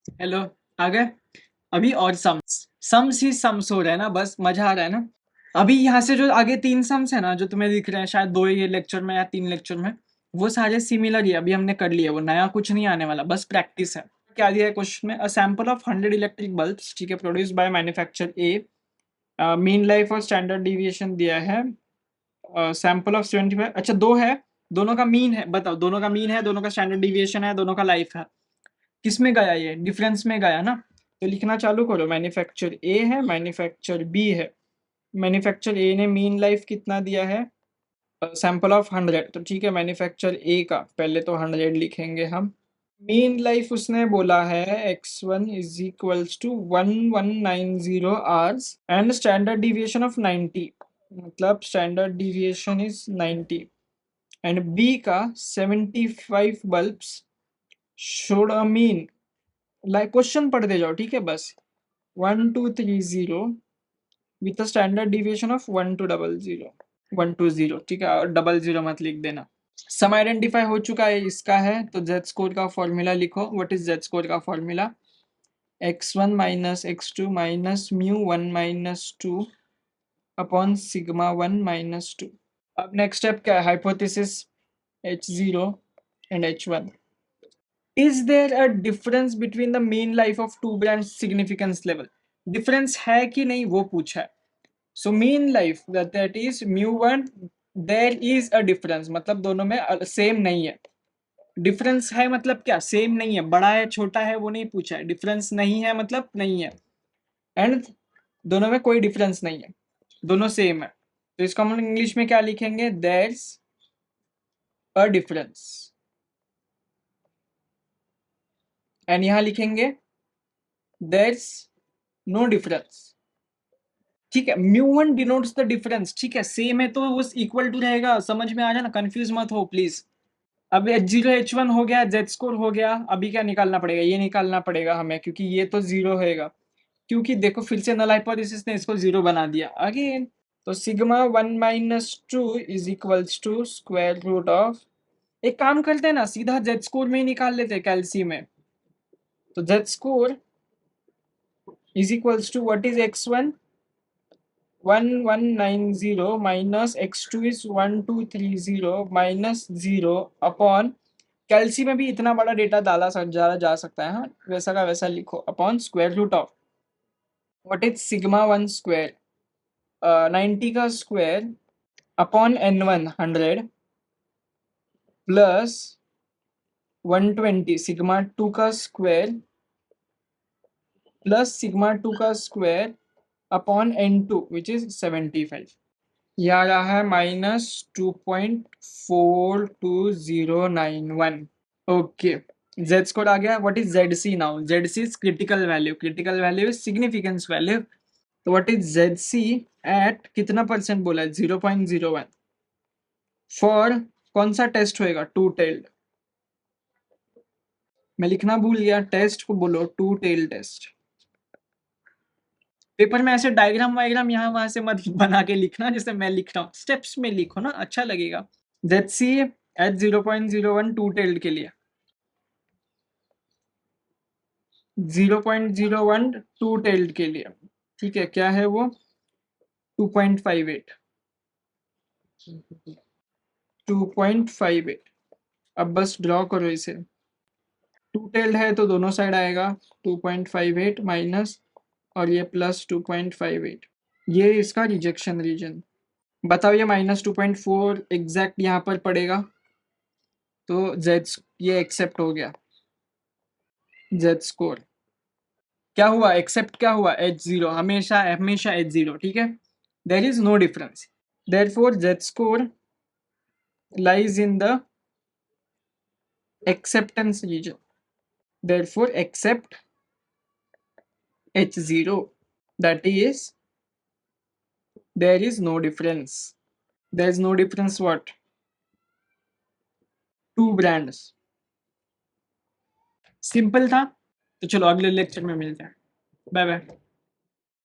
Hello. आ गए। अभी और सम्स ही सम्स हो रहा है ना, बस मजा आ रहा है ना। अभी यहाँ से जो आगे 3 सम्स है ना जो तुम्हें दिख रहे हैं, शायद 2 ये लेक्चर में या 3 लेक्चर में, वो सारे सिमिलर ही अभी हमने कर लिए। वो नया कुछ नहीं आने वाला, बस प्रैक्टिस है। क्या दिया है क्वेश्चन में? A sample of 100 electric bulbs, ठीक है, produced by manufacture A. Mean life और स्टैंडर्ड डिविएशन दिया है। Sample of 75। अच्छा, दो है, दोनों का मीन है। बताओ, दोनों का मीन है, दोनों का स्टैंडर्ड डिविएशन है, दोनों का लाइफ है। किस में गया? ये डिफरेंस में गया ना। तो लिखना चालू करो। मैन्युफैक्चर ए है, मैन्युफैक्चर बी है। मैन्युफैक्चर ए ने मीन लाइफ कितना दिया है? Sample of 100। तो ठीक है, मैन्युफैक्चर ए का पहले तो 100 लिखेंगे हम। मीन लाइफ उसने बोला है x1 is equals to 1190 hours and standard deviation of 90, मतलब standard deviation is 90। And B का 75 bulbs showed a mean, like question पढ़ते जाओ, ठीक है, बस 1230 with a standard deviation of 1200 120, ठीक है, और 00 मत लिख देना। सम आइडेंटिफाई हो चुका है, इसका है। तो जेड स्कोर का फॉर्मूला लिखो। व्हाट इज जेड स्कोर का फॉर्मूला? x1 minus x2 minus μ1 minus 2 upon sigma 1 minus 2। अब नेक्स्ट स्टेप क्या है? Hypothesis h0 and h1। Is there a difference between the mean life of two branch significance level? Difference है कि नहीं वो पूछा है। So mean life that is μ1, there is a difference, मतलब दोनों में सेम नहीं है। डिफरेंस है मतलब क्या? सेम नहीं है, बड़ा है छोटा है वो नहीं पूछा है। डिफरेंस नहीं है मतलब नहीं है। एंड दोनों में कोई डिफरेंस नहीं है, दोनों सेम है। तो इसको हम इंग्लिश में क्या लिखेंगे? There's a difference. एंड यहां लिखेंगे देयर्स नो डिफरेंस। ठीक है, μ1 डिनोट्स द डिफरेंस। ठीक है, सेम है तो वो इक्वल टू रहेगा। समझ में आ जाए ना, कंफ्यूज मत हो प्लीज। अब h0 h1 हो गया, जेड स्कोर हो गया। अभी क्या निकालना पड़ेगा? ये निकालना पड़ेगा हमें, क्योंकि ये तो जीरो होएगा। क्योंकि देखो फिर से नल हाइपोथेसिस ने इसको जीरो बना दिया अगेन। तो sigma 1 minus 2 is equals to square root of, एक काम करते हैं ना, सीधा जेड स्कोर में ही निकाल लेते हैं कैल्सी में। तो Z score is equals to what is x1 1190 minus x2 is 1230 minus 0 upon, कैल्सी में भी इतना बड़ा डेटा डाला जा सकता है, हाँ, वैसा का वैसा लिखो, upon square root of what is sigma 1 square 90 का square upon n1 100 plus 120 sigma 2 का स्क्वायर प्लस सिग्मा 2 का square upon n2 which is 75। यह आ रहा है -2.42091। ओके, जेड स्कोर आ गया। What is Z C now? Z C is critical value, critical value is significance value. तो what is Z C at कितना percent बोला है? 0.01 फॉर कौन सा टेस्ट होएगा? Two tailed. मैं लिखना भूल गया, टेस्ट को बोलो टू टेल टेस्ट। पेपर में ऐसे डायग्राम वायग्राम यहाँ वहां से मत बना के लिखना जैसे मैं लिख रहा हूँ, स्टेप्स में लिखो ना, अच्छा लगेगा। Z C at 0.01 two tailed के लिए, 0.01 टू टेल्ड के लिए, ठीक है, क्या है वो? 2.58, 2.58। अब बस ड्रॉ करो इसे। टू टेल्ड है तो दोनों साइड आएगा 2.58 माइनस, और ये प्लस 2.58। ये इसका रिजेक्शन रीजन। बताओ ये -2.4 एग्जैक्ट यहाँ पर पड़ेगा, तो जेड ये एक्सेप्ट हो गया। जेड स्कोर क्या हुआ? एक्सेप्ट क्या हुआ? h0, हमेशा हमेशा h0, ठीक है, there is no difference, therefore Z score lies in the acceptance region, therefore accept h0, that is there is no difference, there is no difference what? Two brands। Simple था। तो चलो अगले लेक्चर में मिलते हैं। Bye bye.